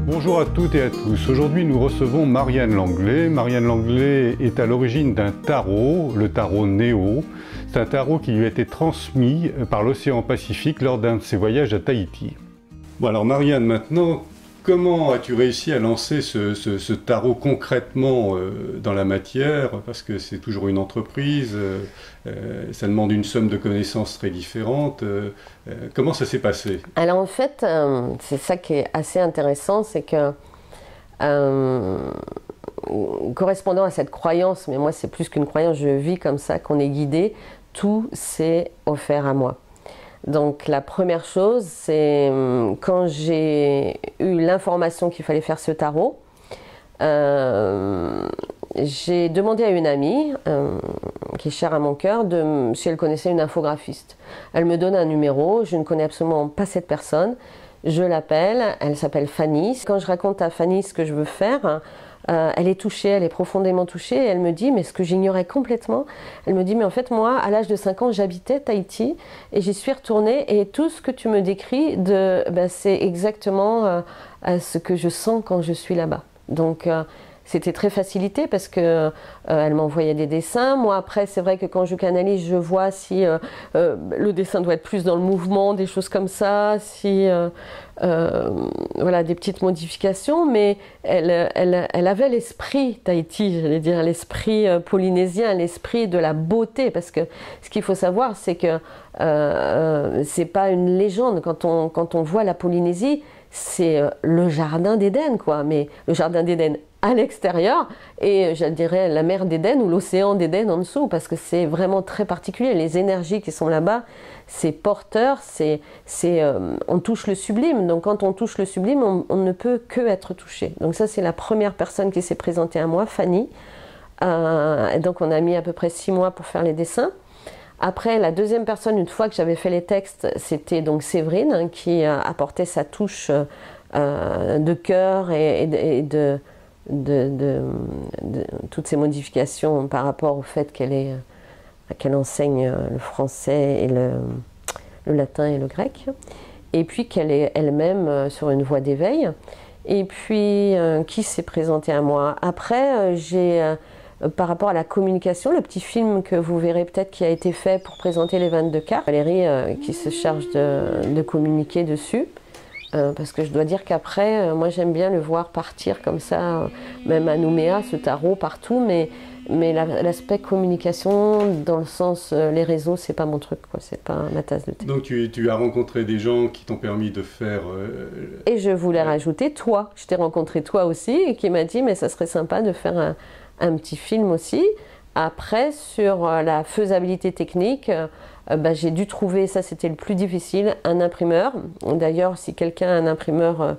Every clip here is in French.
Bonjour à toutes et à tous. Aujourd'hui, nous recevons Marianne Langlais. Marianne Langlais est à l'origine d'un tarot, le tarot Néo. C'est un tarot qui lui a été transmis par l'océan Pacifique lors d'un de ses voyages à Tahiti. Bon alors Marianne, maintenant, comment as-tu réussi à lancer ce tarot concrètement dans la matière? Parce que c'est toujours une entreprise, ça demande une somme de connaissances très différentes. Comment ça s'est passé? Alors en fait, c'est ça qui est assez intéressant, c'est que correspondant à cette croyance, mais moi c'est plus qu'une croyance, je vis comme ça, qu'on est guidé, tout s'est offert à moi. Donc la première chose, c'est quand j'ai eu l'information qu'il fallait faire ce tarot, j'ai demandé à une amie, qui est chère à mon cœur, si elle connaissait une infographiste. Elle me donne un numéro, je ne connais absolument pas cette personne, je l'appelle, elle s'appelle Fanny. Quand je raconte à Fanny ce que je veux faire, elle est touchée, elle est profondément touchée, et elle me dit, mais ce que j'ignorais complètement, elle me dit, mais en fait moi, à l'âge de 5 ans, j'habitais Tahiti, et j'y suis retournée, et tout ce que tu me décris, c'est exactement ce que je sens quand je suis là-bas. Donc c'était très facilité parce que elle m'envoyait des dessins. Moi après c'est vrai que quand je canalise je vois si le dessin doit être plus dans le mouvement, des choses comme ça, si voilà, des petites modifications, mais elle avait l'esprit Tahiti, j'allais dire l'esprit polynésien, l'esprit de la beauté, parce que ce qu'il faut savoir c'est que c'est pas une légende. Quand on voit la Polynésie, c'est le jardin d'Éden, quoi, mais le jardin d'Éden à l'extérieur, et je dirais la mer d'Éden ou l'océan d'Éden en dessous, parce que c'est vraiment très particulier. Les énergies qui sont là-bas, c'est porteur, on touche le sublime. Donc quand on touche le sublime, on ne peut que être touché. Donc ça, c'est la première personne qui s'est présentée à moi, Fanny. Et donc on a mis à peu près 6 mois pour faire les dessins. Après, la deuxième personne, une fois que j'avais fait les textes, c'était donc Séverine, hein, qui apportait sa touche de cœur et de toutes ces modifications par rapport au fait qu'elle enseigne le français et le latin et le grec, et puis qu'elle est elle-même sur une voie d'éveil, et puis qui s'est présenté à moi. Après, par rapport à la communication, le petit film que vous verrez peut-être qui a été fait pour présenter les 22 cartes, Valérie qui se charge de communiquer dessus. Parce que je dois dire qu'après, moi j'aime bien le voir partir comme ça, même à Nouméa, ce tarot partout, mais l'aspect communication, dans le sens, les réseaux, c'est pas mon truc, quoi, c'est pas ma tasse de thé. Donc tu as rencontré des gens qui t'ont permis de faire... Et je voulais rajouter toi, je t'ai rencontré toi aussi, et qui m'a dit, mais ça serait sympa de faire un petit film aussi. Après, sur la faisabilité technique, j'ai dû trouver, ça c'était le plus difficile, un imprimeur. D'ailleurs, si quelqu'un a un imprimeur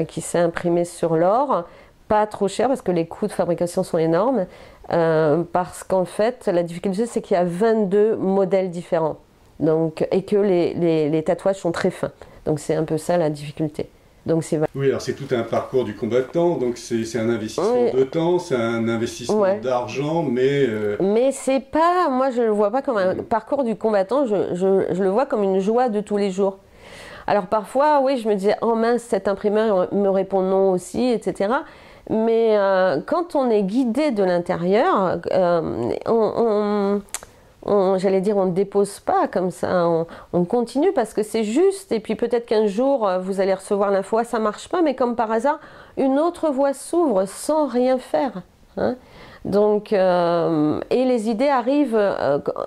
qui sait imprimer sur l'or, pas trop cher parce que les coûts de fabrication sont énormes, parce qu'en fait, la difficulté c'est qu'il y a 22 modèles différents, donc, et que les tatouages sont très fins. Donc c'est un peu ça la difficulté. Donc oui, alors c'est tout un parcours du combattant, donc c'est un investissement de temps, c'est un investissement d'argent, mais... Mais c'est pas, moi je le vois pas comme un parcours du combattant, je le vois comme une joie de tous les jours. Alors parfois, oui, je me disais, oh mince, cet imprimeur me répond non aussi, etc. Mais quand on est guidé de l'intérieur, j'allais dire, on ne dépose pas comme ça, on continue parce que c'est juste, et puis peut-être qu'un jour vous allez recevoir l'info, ça marche pas, mais comme par hasard, une autre voie s'ouvre sans rien faire, hein. Donc, et les idées arrivent,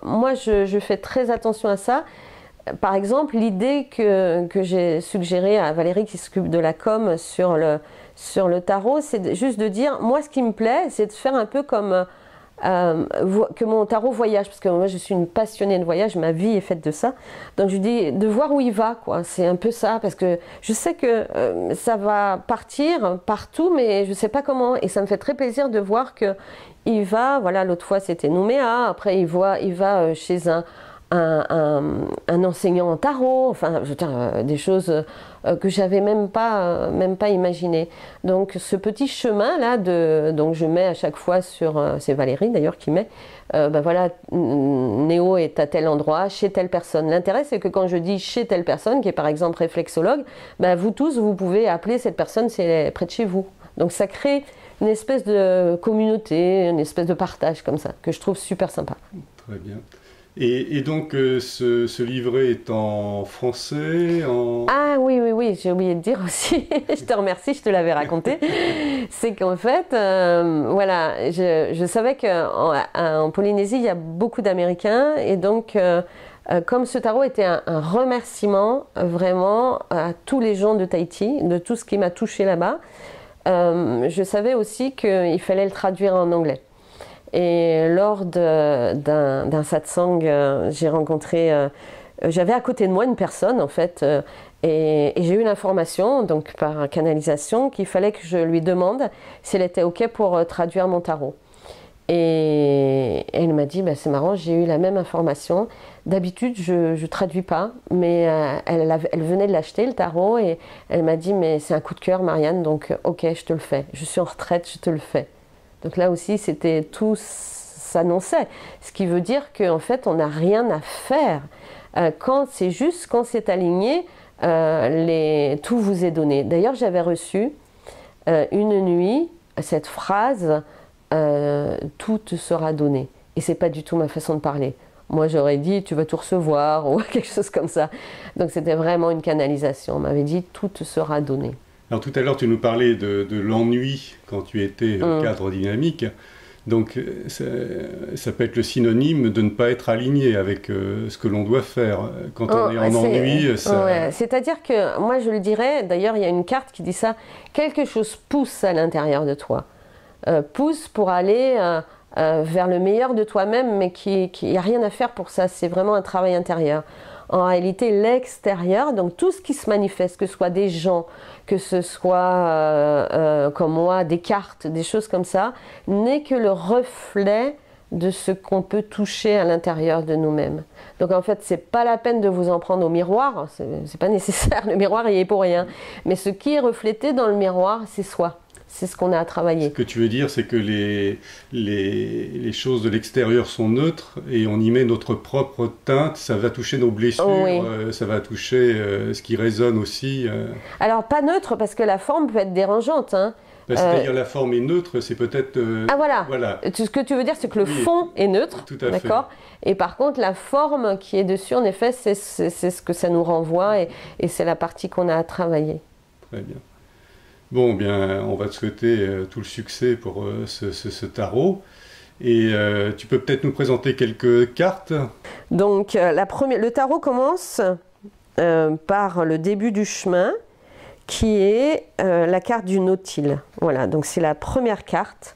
moi je fais très attention à ça. Par exemple, l'idée que j'ai suggérée à Valérie qui s'occupe de la com sur le tarot, c'est juste de dire, moi ce qui me plaît, c'est de faire un peu comme... que mon tarot voyage, parce que moi je suis une passionnée de voyage, ma vie est faite de ça, donc je dis de voir où il va, quoi. C'est un peu ça, parce que je sais que ça va partir partout, mais je sais pas comment, et ça me fait très plaisir de voir que il va, voilà, l'autre fois c'était Nouméa, après il va chez un enseignant en tarot, enfin, je veux dire, des choses que j'avais même pas imaginées. Donc, ce petit chemin-là, donc je mets à chaque fois sur, c'est Valérie d'ailleurs qui met, ben voilà, Néo est à tel endroit, chez telle personne. L'intérêt, c'est que quand je dis chez telle personne, qui est par exemple réflexologue, ben vous tous, vous pouvez appeler cette personne si elle est près de chez vous. Donc, ça crée une espèce de communauté, une espèce de partage comme ça, que je trouve super sympa. Très bien. Et donc, ce livret est en français Ah oui, j'ai oublié de dire aussi, je te remercie, je te l'avais raconté, c'est qu'en fait, voilà, je savais qu'en Polynésie, il y a beaucoup d'Américains, et donc, comme ce tarot était un remerciement vraiment à tous les gens de Tahiti, de tout ce qui m'a touché là-bas, je savais aussi qu'il fallait le traduire en anglais. Et lors d'un satsang, j'ai rencontré, j'avais à côté de moi une personne en fait, et j'ai eu l'information, donc par canalisation, qu'il fallait que je lui demande si elle était OK pour traduire mon tarot. Et elle m'a dit, bah, c'est marrant, j'ai eu la même information. D'habitude, je ne traduis pas, mais elle venait de l'acheter, le tarot, et elle m'a dit, mais c'est un coup de cœur, Marianne, donc OK, je te le fais. Je suis en retraite, je te le fais. Donc là aussi, c'était tout s'annonçait. Ce qui veut dire qu'en fait, on n'a rien à faire. Quand c'est juste, quand c'est aligné, tout vous est donné. D'ailleurs, j'avais reçu une nuit cette phrase tout te sera donné. Et c'est pas du tout ma façon de parler. Moi, j'aurais dit tu vas tout recevoir ou quelque chose comme ça. Donc c'était vraiment une canalisation. On m'avait dit tout te sera donné. Alors tout à l'heure, tu nous parlais de l'ennui quand tu étais cadre dynamique. Donc ça peut être le synonyme de ne pas être aligné avec ce que l'on doit faire. Quand on est en ennui, ça... Ouais. C'est-à-dire que, moi je le dirais, d'ailleurs il y a une carte qui dit ça, quelque chose pousse à l'intérieur de toi. Pousse pour aller vers le meilleur de toi-même, mais qu'il n'y a rien à faire pour ça. C'est vraiment un travail intérieur. En réalité, l'extérieur, donc tout ce qui se manifeste, que ce soit des gens, que ce soit comme moi, des cartes, des choses comme ça, n'est que le reflet de ce qu'on peut toucher à l'intérieur de nous-mêmes. Donc en fait, c'est pas la peine de vous en prendre au miroir, c'est pas nécessaire, le miroir il est pour rien. Mais ce qui est reflété dans le miroir, c'est soi. C'est ce qu'on a à travailler. Ce que tu veux dire, c'est que les choses de l'extérieur sont neutres et on y met notre propre teinte, ça va toucher nos blessures, oui. Ça va toucher ce qui résonne aussi. Alors pas neutre, parce que la forme peut être dérangeante. Hein. C'est-à-dire la forme est neutre, c'est peut-être... Ah voilà. Ce que tu veux dire, c'est que le fond est neutre, d'accord. Et par contre, la forme qui est dessus, en effet, c'est ce que ça nous renvoie et c'est la partie qu'on a à travailler. Très bien. Bon, bien, on va te souhaiter tout le succès pour ce tarot. Et tu peux peut-être nous présenter quelques cartes. Donc, le tarot commence par le début du chemin, qui est la carte du Nautile. Voilà, donc c'est la première carte.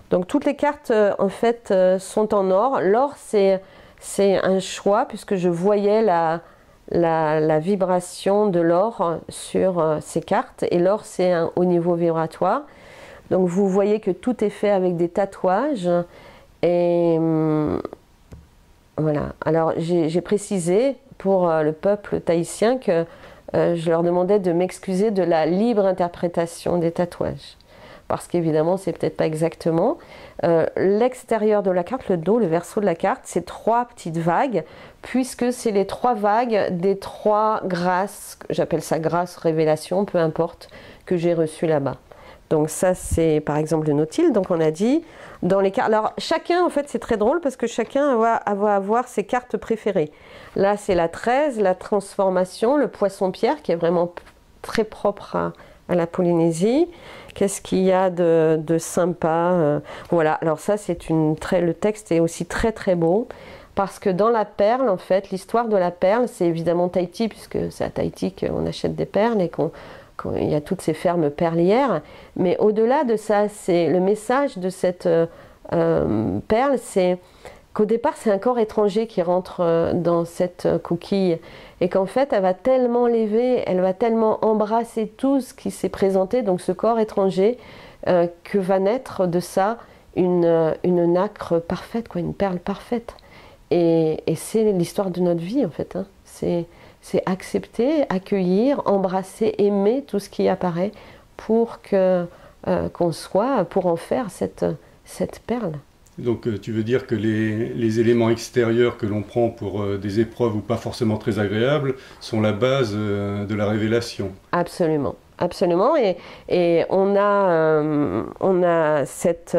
Donc, toutes les cartes, en fait, sont en or. L'or, c'est un choix, puisque je voyais la vibration de l'or sur ces cartes, et l'or c'est un haut niveau vibratoire, donc vous voyez que tout est fait avec des tatouages, et voilà. Alors j'ai précisé pour le peuple tahitien que je leur demandais de m'excuser de la libre interprétation des tatouages, parce qu'évidemment c'est peut-être pas exactement. L'extérieur de la carte, le dos, le verso de la carte, c'est 3 petites vagues, puisque c'est les 3 vagues des 3 grâces, j'appelle ça grâce, révélation, peu importe, que j'ai reçues là-bas. Donc ça c'est par exemple le Nautile, donc on a dit, dans les cartes, alors chacun en fait c'est très drôle parce que chacun va avoir ses cartes préférées. Là c'est la 13, la transformation, le poisson-pierre qui est vraiment très propre à la Polynésie. Qu'est-ce qu'il y a de sympa voilà, alors ça c'est le texte est aussi très très beau, parce que dans la perle, en fait, l'histoire de la perle, c'est évidemment Tahiti, puisque c'est à Tahiti qu'on achète des perles et qu'il y a toutes ces fermes perlières, mais au-delà de ça, c'est le message de cette perle, c'est qu'au départ c'est un corps étranger qui rentre dans cette coquille, et qu'en fait elle va tellement l'élever, elle va tellement embrasser tout ce qui s'est présenté, donc ce corps étranger, que va naître de ça une nacre parfaite, quoi, une perle parfaite. Et c'est l'histoire de notre vie, en fait. Hein. C'est accepter, accueillir, embrasser, aimer tout ce qui apparaît pour qu'on soit, pour en faire cette perle. Donc tu veux dire que les éléments extérieurs que l'on prend pour des épreuves ou pas forcément très agréables sont la base de la révélation. Absolument, absolument. Et on a cette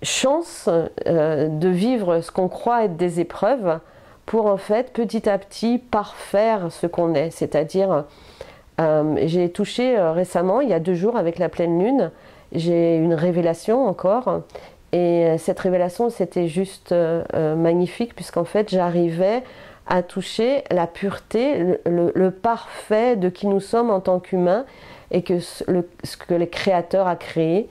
chance de vivre ce qu'on croit être des épreuves pour en fait petit à petit parfaire ce qu'on est. C'est-à-dire, j'ai touché récemment, il y a 2 jours avec la pleine lune, j'ai une révélation encore. Et cette révélation, c'était juste magnifique, puisqu'en fait, j'arrivais à toucher la pureté, le parfait de qui nous sommes en tant qu'humains, et que ce que le Créateur a créé,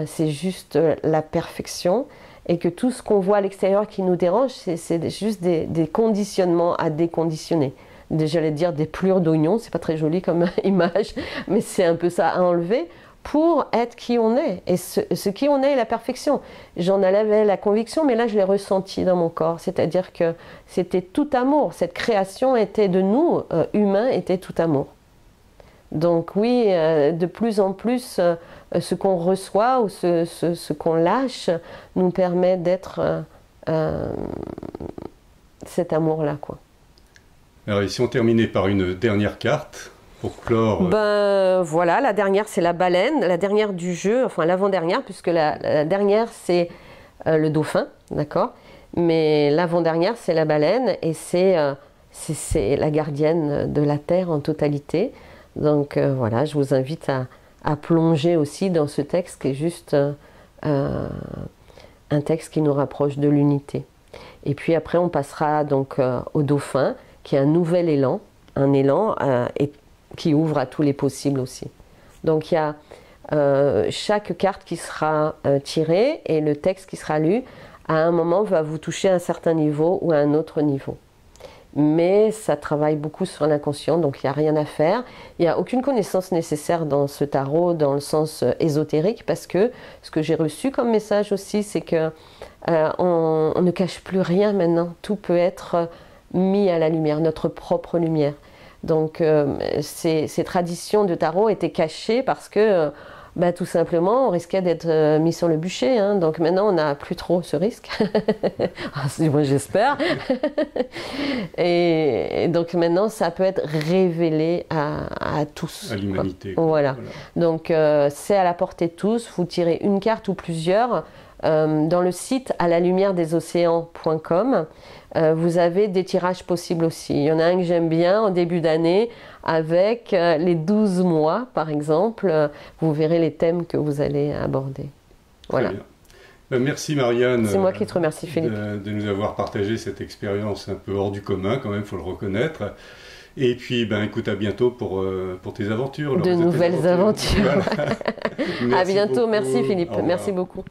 c'est juste la perfection, et que tout ce qu'on voit à l'extérieur qui nous dérange, c'est juste des conditionnements à déconditionner. J'allais dire des plures d'oignons, c'est pas très joli comme image, mais c'est un peu ça à enlever, pour être qui on est. Et ce qui on est la perfection. J'en avais la conviction, mais là je l'ai ressenti dans mon corps. C'est-à-dire que c'était tout amour. Cette création était de nous, humains, était tout amour. Donc oui, de plus en plus, ce qu'on reçoit ou ce qu'on lâche nous permet d'être cet amour-là, quoi. Alors ici on terminait par une dernière carte. Pour clore. Ben voilà, la dernière c'est la baleine, la dernière du jeu, enfin l'avant-dernière, puisque la dernière c'est le dauphin, d'accord? Mais l'avant-dernière c'est la baleine et c'est la gardienne de la terre en totalité. Donc voilà, je vous invite à plonger aussi dans ce texte qui est juste un texte qui nous rapproche de l'unité. Et puis après on passera donc au dauphin, qui est un nouvel élan, qui ouvre à tous les possibles aussi. Donc il y a chaque carte qui sera tirée et le texte qui sera lu, à un moment va vous toucher à un certain niveau ou à un autre niveau. Mais ça travaille beaucoup sur l'inconscient, donc il n'y a rien à faire. Il n'y a aucune connaissance nécessaire dans ce tarot, dans le sens ésotérique, parce que ce que j'ai reçu comme message aussi, c'est que on ne cache plus rien maintenant. Tout peut être mis à la lumière, notre propre lumière. Donc ces traditions de tarot étaient cachées parce que tout simplement on risquait d'être mis sur le bûcher, hein. Donc maintenant on n'a plus trop ce risque. Moi j'espère. et donc maintenant ça peut être révélé à tous. À l'humanité. Voilà. Donc c'est à la portée de tous. Vous tirez une carte ou plusieurs. Dans le site à la lumière des océans.com, vous avez des tirages possibles aussi. Il y en a un que j'aime bien en début d'année avec les 12 mois par exemple. Vous verrez les thèmes que vous allez aborder. Voilà. Merci Marianne. C'est moi qui te remercie Philippe. De nous avoir partagé cette expérience un peu hors du commun quand même, il faut le reconnaître. Et puis, écoute, à bientôt pour tes aventures. De nouvelles aventures. Voilà. À bientôt, merci Philippe, merci beaucoup.